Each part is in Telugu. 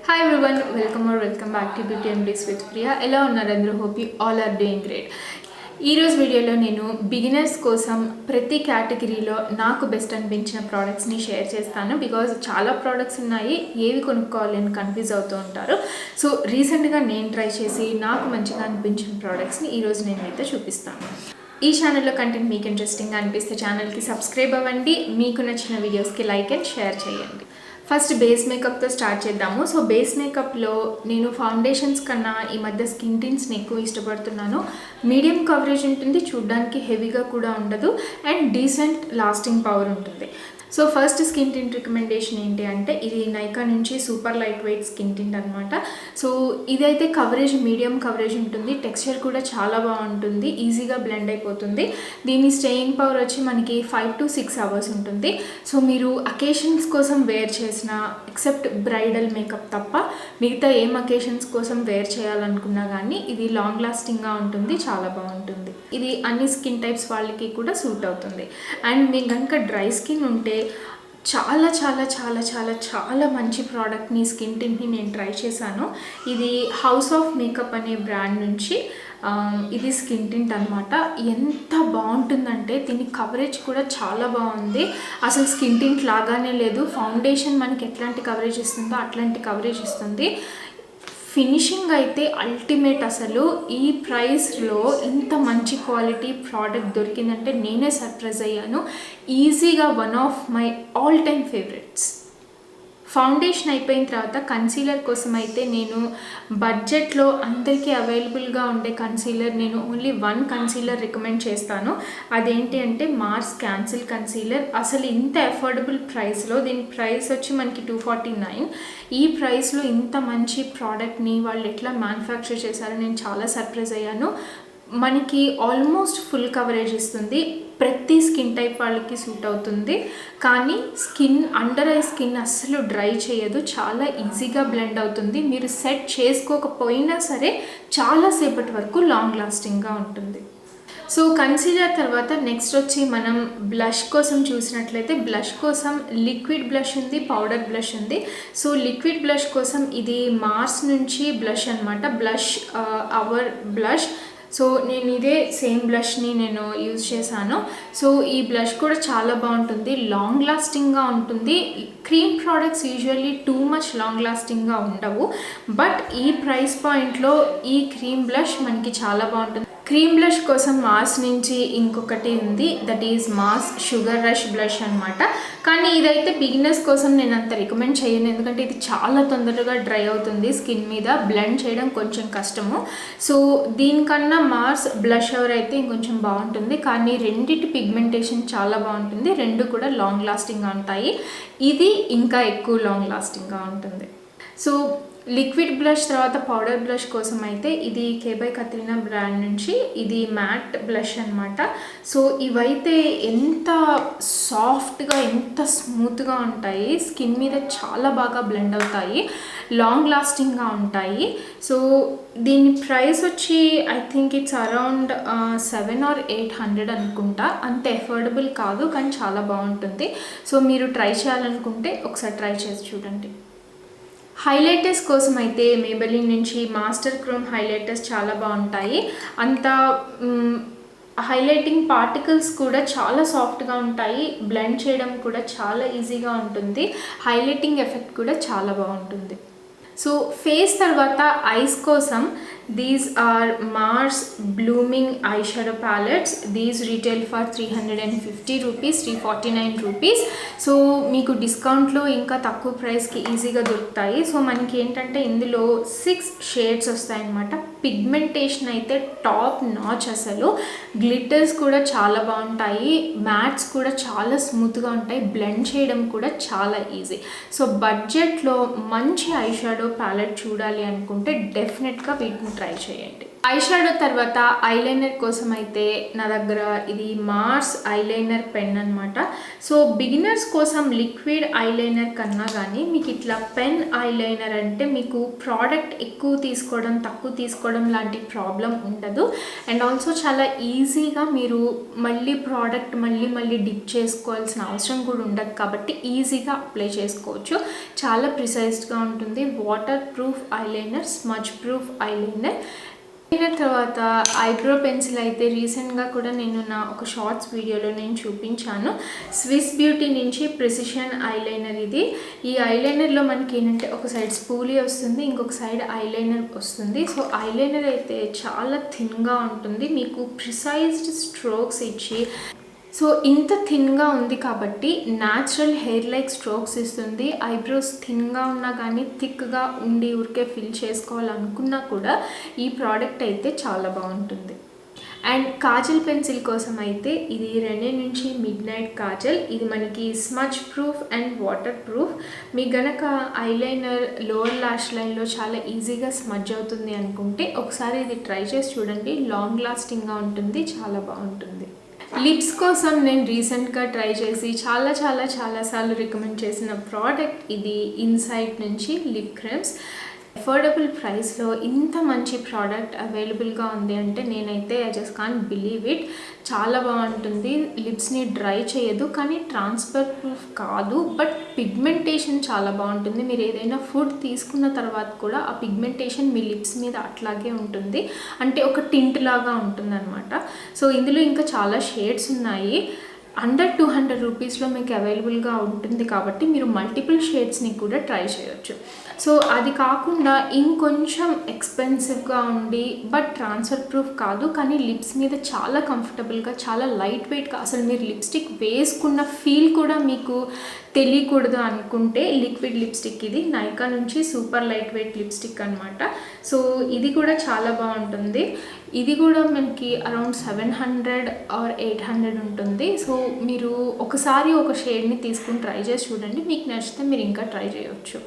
Hi everyone, welcome back to Beauty and Bliss with Priya. Hello Narendra, hope you all are doing great. ఈ రోజు వీడియోలో నేను బిగినర్స్ కోసం ప్రతి కేటగిరీలో నాకు బెస్ట్ అనిపించిన ప్రోడక్ట్స్ని షేర్ చేస్తాను. బికాజ్ చాలా ప్రోడక్ట్స్ ఉన్నాయి, ఏవి కొనుక్కోవాలి అని కన్ఫ్యూజ్ అవుతూ ఉంటారు. సో రీసెంట్గా నేను ట్రై చేసి నాకు మంచిగా అనిపించిన ప్రోడక్ట్స్ని ఈరోజు నేను అయితే చూపిస్తాను. ఈ ఛానల్లో కంటెంట్ మీకు ఇంట్రెస్టింగ్గా అనిపిస్తే ఛానల్కి సబ్స్క్రైబ్ అవ్వండి, మీకు నచ్చిన వీడియోస్కి లైక్ అండ్ షేర్ చేయండి. ఫస్ట్ బేస్ మేకప్తో స్టార్ట్ చేద్దాము. సో బేస్ మేకప్లో నేను ఫౌండేషన్స్ కన్నా ఈ మధ్య స్కిన్ టింట్స్ని ఎక్కువ ఇష్టపడుతున్నాను. మీడియం కవరేజ్ ఉంటుంది, చూడ్డానికి హెవీగా కూడా ఉండదు అండ్ డీసెంట్ లాస్టింగ్ పవర్ ఉంటుంది. So first skin tint recommendation ఏంటి అంటే ఇది నైకా నుంచి super light weight skin tint అనమాట. సో ఇదైతే కవరేజ్ మీడియం కవరేజ్ ఉంటుంది, టెక్స్చర్ కూడా చాలా బాగుంటుంది, ఈజీగా బ్లెండ్ అయిపోతుంది. దీని స్టేయింగ్ పవర్ వచ్చి మనకి 5 to 6 hours ఉంటుంది. సో మీరు అకేషన్స్ కోసం వేర్ చేసిన ఎక్సెప్ట్ బ్రైడల్ మేకప్ తప్ప మిగతా ఏం అకేషన్స్ కోసం వేర్ చేయాలనుకున్నా కానీ ఇది లాంగ్ లాస్టింగ్గా ఉంటుంది, చాలా బాగుంటుంది. ఇది అన్ని స్కిన్ టైప్స్ వాళ్ళకి కూడా సూట్ అవుతుంది. అండ్ మీకు కనుక డ్రై స్కిన్ ఉంటే చాలా చాలా చాలా చాలా చాలా మంచి ప్రోడక్ట్ని స్కిన్ టింట్ని నేను ట్రై చేశాను. ఇది హౌస్ ఆఫ్ మేకప్ అనే బ్రాండ్ నుంచి ఇది స్కిన్ టింట్ అనమాట. ఎంత బాగుంటుందంటే దీని కవరేజ్ కూడా చాలా బాగుంది, అసలు స్కిన్ టింట్ లాగానే లేదు. ఫౌండేషన్ మనకి ఎట్లాంటి కవరేజ్ ఇస్తుందో అట్లాంటి కవరేజ్ ఇస్తుంది. ఫినిషింగ్ అయితే అల్టిమేట్. అసలు ఈ ప్రైస్లో ఇంత మంచి క్వాలిటీ ప్రోడక్ట్ దొరికిందంటే నేనే సర్ప్రైజ్ అయ్యాను. ఈజీగా one of my all time favourites. Foundation అయిపోయిన తర్వాత కన్సీలర్ కోసం అయితే నేను బడ్జెట్లో అందరికీ అవైలబుల్గా ఉండే కన్సీలర్ నేను ఓన్లీ 1 కన్సీలర్ రికమెండ్ చేస్తాను. అదేంటి అంటే మార్స్ క్యాన్సిల్ కన్సీలర్. అసలు ఇంత అఫోర్డబుల్ ప్రైస్లో, దీని ప్రైస్ వచ్చి మనకి 249. ఈ ప్రైస్లో ఇంత మంచి ప్రోడక్ట్ని వాళ్ళు ఎట్లా మ్యానుఫ్యాక్చర్ చేశారో నేను చాలా సర్ప్రైజ్ అయ్యాను. మనకి ఆల్మోస్ట్ ఫుల్ కవరేజ్ ఇస్తుంది, ప్రతి స్కిన్ టైప్ వాళ్ళకి సూట్ అవుతుంది. కానీ స్కిన్ అండర్ ఐ స్కిన్ అస్సలు డ్రై చేయదు, చాలా ఈజీగా బ్లెండ్ అవుతుంది. మీరు సెట్ చేసుకోకపోయినా సరే చాలాసేపటి వరకు లాంగ్ లాస్టింగ్గా ఉంటుంది. సో కన్సీలర్ తర్వాత నెక్స్ట్ వచ్చి మనం బ్లష్ కోసం చూసినట్లయితే బ్లష్ కోసం లిక్విడ్ బ్లష్ ఉంది, పౌడర్ బ్లష్ ఉంది. సో లిక్విడ్ బ్లష్ కోసం ఇది మార్స్ నుంచి బ్లష్ అనమాట, బ్లష్ అవర్ బ్లష్. సో నేను ఇదే సేమ్ బ్లష్ని నేను యూజ్ చేశాను. సో ఈ బ్లష్ కూడా చాలా బాగుంటుంది, లాంగ్ లాస్టింగ్గా ఉంటుంది. Cream products usually too much long లాస్టింగ్గా ఉండవు, బట్ ఈ ప్రైస్ పాయింట్లో ఈ క్రీమ్ బ్లష్ మనకి చాలా బాగుంటుంది. క్రీమ్ బ్లష్ కోసం మాస్ నుంచి ఇంకొకటి ఉంది, that is mass sugar rush blush అనమాట. కానీ ఇదైతే బిగినర్స్ కోసం నేను అంత రికమెండ్ చేయను, ఎందుకంటే ఇది చాలా తొందరగా డ్రై అవుతుంది స్కిన్ మీద, బ్లెండ్ చేయడం కొంచెం కష్టము. సో దీనికన్నా మాస్ బ్లష్ అవర్ అయితే ఇంకొంచెం బాగుంటుంది, కానీ రెండిటి పిగ్మెంటేషన్ చాలా బాగుంటుంది, రెండు కూడా లాంగ్ లాస్టింగ్గా ఉంటాయి. ఇది ఇంకా ఎక్కువ లాంగ్ లాస్టింగ్గా ఉంటుంది. సో లిక్విడ్ బ్లష్ తర్వాత పౌడర్ బ్లష్ కోసం అయితే ఇది కే బై కత్రినా బ్రాండ్ నుంచి ఇది మ్యాట్ బ్లష్ అనమాట. సో ఇవైతే ఎంత సాఫ్ట్గా ఎంత స్మూత్గా ఉంటాయి, స్కిన్ మీద చాలా బాగా బ్లెండ్ అవుతాయి, లాంగ్ లాస్టింగ్గా ఉంటాయి. సో దీని ప్రైస్ వచ్చి I think it's around 700 or 800 అనుకుంటా, అంత ఎఫోర్డబుల్ కాదు కానీ చాలా బాగుంటుంది. సో మీరు ట్రై చేయాలనుకుంటే ఒకసారి ట్రై చేసి చూడండి. హైలైటర్స్ కోసం అయితే మేబెలిన్ నుంచి మాస్టర్ క్రోమ్ హైలైటర్స్ చాలా బాగుంటాయి. అంత హైలైటింగ్ పార్టికల్స్ కూడా చాలా సాఫ్ట్గా ఉంటాయి, బ్లెండ్ చేయడం కూడా చాలా ఈజీగా ఉంటుంది, హైలైటింగ్ ఎఫెక్ట్ కూడా చాలా బాగుంటుంది. సో ఫేస్ తర్వాత ఐస్ కోసం these are Mars blooming eye shadow palettes. These retail for 350 rupees, 349 rupees. So మీకు డిస్కౌంట్లో ఇంకా తక్కువ ప్రైస్కి ఈజీగా దొరుకుతాయి. సో మనకి ఏంటంటే ఇందులో 6 షేడ్స్ వస్తాయన్నమాట. పిగ్మెంటేషన్ అయితే టాప్ నాచ్, అసలు గ్లిటర్స్ కూడా చాలా బాగుంటాయి, మ్యాట్స్ కూడా చాలా స్మూత్గా ఉంటాయి, బ్లెండ్ చేయడం కూడా చాలా ఈజీ. సో బడ్జెట్లో మంచి ఐ షాడో ప్యాలెట్ చూడాలి అనుకుంటే డెఫినెట్గా వీటిని ట్రై చేయండి. ఐ షాడో తర్వాత ఐలైనర్ కోసం అయితే నా దగ్గర ఇది మార్స్ ఐలైనర్ పెన్ అనమాట. సో బిగినర్స్ కోసం లిక్విడ్ ఐలైనర్ కన్నా కానీ మీకు ఇట్లా పెన్ ఐలైనర్ అంటే మీకు ప్రోడక్ట్ ఎక్కువ తీసుకోవడం తక్కువ తీసుకోవడం లాంటి ప్రాబ్లం ఉండదు. అండ్ ఆల్సో చాలా ఈజీగా మీరు మళ్ళీ ప్రోడక్ట్ మళ్ళీ డిప్ చేసుకోవాల్సిన అవసరం కూడా ఉండదు కాబట్టి ఈజీగా అప్లై చేసుకోవచ్చు. చాలా ప్రిసైజ్గా ఉంటుంది. Water proof eyeliner, smudge proof eyeliner. తర్వాత ఐబ్రో పెన్సిల్ అయితే రీసెంట్గా కూడా నేను నా ఒక షార్ట్స్ వీడియోలో నేను చూపించాను. స్విస్ బ్యూటీ నుంచి ప్రిసిషన్ ఐలైనర్ ఇది. ఈ ఐలైనర్లో మనకి ఏంటంటే ఒక సైడ్ స్పూలీ వస్తుంది, ఇంకొక సైడ్ ఐలైనర్ వస్తుంది. సో ఐలైనర్ అయితే చాలా థిన్గా ఉంటుంది, మీకు ప్రిసైజ్డ్ స్ట్రోక్స్ ఇచ్చి సో ఇంత థిన్గా ఉంది కాబట్టి న్యాచురల్ హెయిర్ లైక్ స్ట్రోక్స్ ఇస్తుంది. ఐబ్రోస్ థిన్గా ఉన్నా కానీ థిక్గా ఉండి ఊరికే ఫిల్ చేసుకోవాలనుకున్నా కూడా ఈ ప్రోడక్ట్ అయితే చాలా బాగుంటుంది. అండ్ కాజల్ పెన్సిల్ కోసం అయితే ఇది రెనే నుంచి మిడ్ నైట్ కాజల్. ఇది మనకి smudge proof and water proof. మీకు గనక ఐలైనర్ లోవర్ లాష్ లైన్లో చాలా ఈజీగా స్మజ్ అవుతుంది అనుకుంటే ఒకసారి ఇది ట్రై చేసి చూడండి. లాంగ్ లాస్టింగ్గా ఉంటుంది, చాలా బాగుంటుంది. లిప్స్ కోసం నేను రీసెంట్గా ట్రై చేసి చాలాసార్లు రికమెండ్ చేసిన ప్రోడక్ట్ ఇది ఇన్సైట్ నుంచి లిప్ క్రీమ్స్. అఫోర్డబుల్ ప్రైస్లో ఇంత మంచి ప్రోడక్ట్ అవైలబుల్గా ఉంది అంటే నేనైతే I just can't believe it. చాలా బాగుంటుంది, లిప్స్ని డ్రై చేయదు కానీ ట్రాన్స్ఫర్ ప్రూఫ్ కాదు, బట్ పిగ్మెంటేషన్ చాలా బాగుంటుంది. మీరు ఏదైనా ఫుడ్ తీసుకున్న తర్వాత కూడా ఆ పిగ్మెంటేషన్ మీ లిప్స్ మీద అట్లాగే ఉంటుంది, అంటే ఒక టింట్ లాగా ఉంటుంది అనమాట. సో ఇందులో ఇంకా చాలా షేడ్స్ ఉన్నాయి. అండర్ 200 రూపీస్లో మీకు అవైలబుల్గా ఉంటుంది కాబట్టి మీరు మల్టిపుల్ షేడ్స్ని కూడా ట్రై చేయొచ్చు. సో అది కాకుండా ఇంకొంచెం ఎక్స్పెన్సివ్గా ఉండి బట్ ట్రాన్స్ఫర్ ప్రూఫ్ కాదు కానీ లిప్స్ మీద చాలా కంఫర్టబుల్గా, చాలా లైట్ వెయిట్గా, అసలు మీరు లిప్స్టిక్ వేసుకున్న ఫీల్ కూడా మీకు తెలియకూడదు అనుకుంటే లిక్విడ్ లిప్స్టిక్ ఇది నైకా నుంచి సూపర్ లైట్ వెయిట్ లిప్స్టిక్ అనమాట. సో ఇది కూడా చాలా బాగుంటుంది. ఇది కూడా మనకి అరౌండ్ 700 ఆర్ 800 ఉంటుంది. సో మీరు ఒకసారి ఒక షేడ్ని తీసుకుని ట్రై చేసి చూడండి, మీకు నచ్చితే మీరు ఇంకా ట్రై చేయొచ్చు.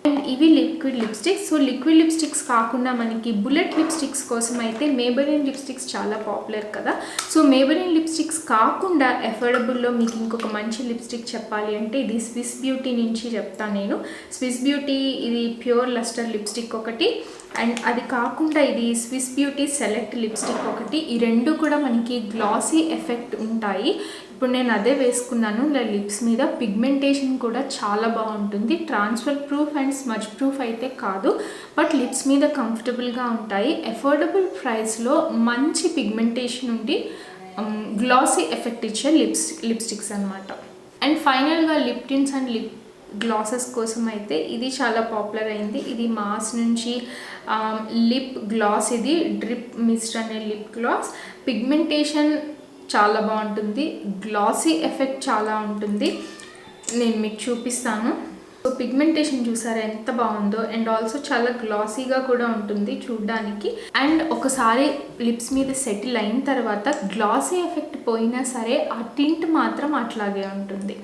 అండ్ ఇవి liquid lipsticks. So liquid lipsticks కాకుండా మనకి బుల్లెట్ లిప్స్టిక్స్ కోసం అయితే మేబెలిన్ లిప్స్టిక్స్ చాలా పాపులర్ కదా. సో మేబెలిన్ లిప్స్టిక్స్ కాకుండా అఫోర్డబుల్లో మీకు ఇంకొక మంచి లిప్స్టిక్ చెప్పాలి అంటే ఇది స్విస్ బ్యూటీ నుంచి చెప్తాను నేను. స్విస్ బ్యూటీ ఇది ప్యూర్ లస్టర్ లిప్స్టిక్ ఒకటి, అండ్ అది కాకుండా ఇది స్విస్ బ్యూటీ సెలెక్ట్ లిప్స్టిక్ ఒకటి. ఈ రెండు కూడా మనకి గ్లాసీ ఎఫెక్ట్ ఉంటాయి. ఇప్పుడు నేను అదే వేసుకున్నాను నా లిప్స్ మీద. పిగ్మెంటేషన్ కూడా చాలా బాగుంటుంది. Transfer proof and smudge proof అయితే కాదు, బట్ లిప్స్ మీద కంఫర్టబుల్గా ఉంటాయి. అఫోర్డబుల్ ప్రైస్లో మంచి పిగ్మెంటేషన్ ఉండి గ్లాసీ ఎఫెక్ట్ ఇచ్చే లిప్స్టిక్స్ అనమాట. అండ్ ఫైనల్గా lip tints and lip glasses కోసం అయితే ఇది చాలా పాపులర్ అయింది. ఇది మాస్ నుంచి లిప్ గ్లాస్, ఇది డ్రిప్ మిస్ట్ అనే లిప్ గ్లాస్. పిగ్మెంటేషన్ చాలా బాగుంటుంది, గ్లాసీ ఎఫెక్ట్ చాలా ఉంటుంది. నేను మీకు చూపిస్తాను. సో పిగ్మెంటేషన్ చూసారా ఎంత బాగుందో, అండ్ ఆల్సో చాలా గ్లాసీగా కూడా ఉంటుంది చూడ్డానికి. అండ్ ఒకసారి లిప్స్ మీద సెటిల్ అయిన తర్వాత గ్లాసీ ఎఫెక్ట్ పోయినా సరే ఆ టింట్ మాత్రం అట్లాగే ఉంటుంది.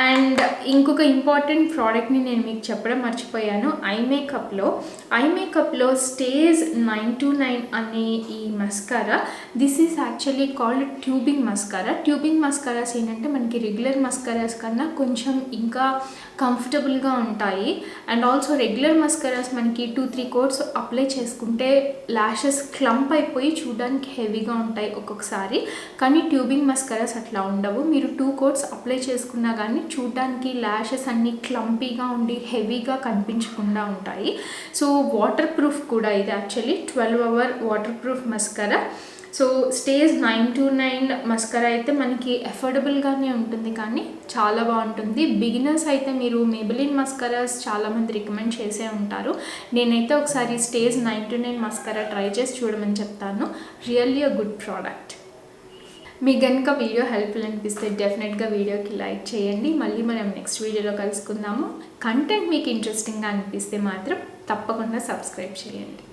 అండ్ ఇంకొక ఇంపార్టెంట్ ప్రోడక్ట్ని నేను మీకు చెప్పడం మర్చిపోయాను. ఐ మేకప్లో స్టేజ్ 929 అనే ఈ mascara, this is actually called tubing mascara. Tubing mascaras ఏంటంటే మనకి రెగ్యులర్ మస్కారాస్ కన్నా కొంచెం ఇంకా కంఫర్టబుల్గా ఉంటాయి. అండ్ ఆల్సో రెగ్యులర్ మస్కరాస్ మనకి 2-3 కోట్స్ అప్లై చేసుకుంటే ల్యాషెస్ క్లంప్ అయిపోయి చూడడానికి హెవీగా ఉంటాయి ఒక్కొక్కసారి, కానీ ట్యూబింగ్ మస్కరాస్ అట్లా ఉండవు. మీరు 2 కోట్స్ అప్లై చేసుకున్నా కానీ చూడడానికి ల్యాషెస్ అన్నీ క్లంపీగా ఉండి హెవీగా కనిపించకుండా ఉంటాయి. సో వాటర్ ప్రూఫ్ కూడా ఇది actually 12 hour water proof mascara. So stage 929 mascara అయితే మనకి అఫోర్డబుల్గానే ఉంటుంది కానీ చాలా బాగుంటుంది. బిగినర్స్ అయితే మీరు మేబెలిన్ మస్కరాస్ చాలామంది రికమెండ్ చేసే ఉంటారు. నేనైతే ఒకసారి స్టేజ్ 929 మస్కరా ట్రై చేసి చూడమని చెప్తాను. Really a good product. మీకు కనుక వీడియో హెల్ప్ఫుల్ అనిపిస్తే డెఫినెట్గా వీడియోకి లైక్ చేయండి. మళ్ళీ మనం నెక్స్ట్ వీడియోలో కలుసుకుందాము. కంటెంట్ మీకు ఇంట్రెస్టింగ్గా అనిపిస్తే మాత్రం తప్పకుండా సబ్స్క్రైబ్ చేయండి.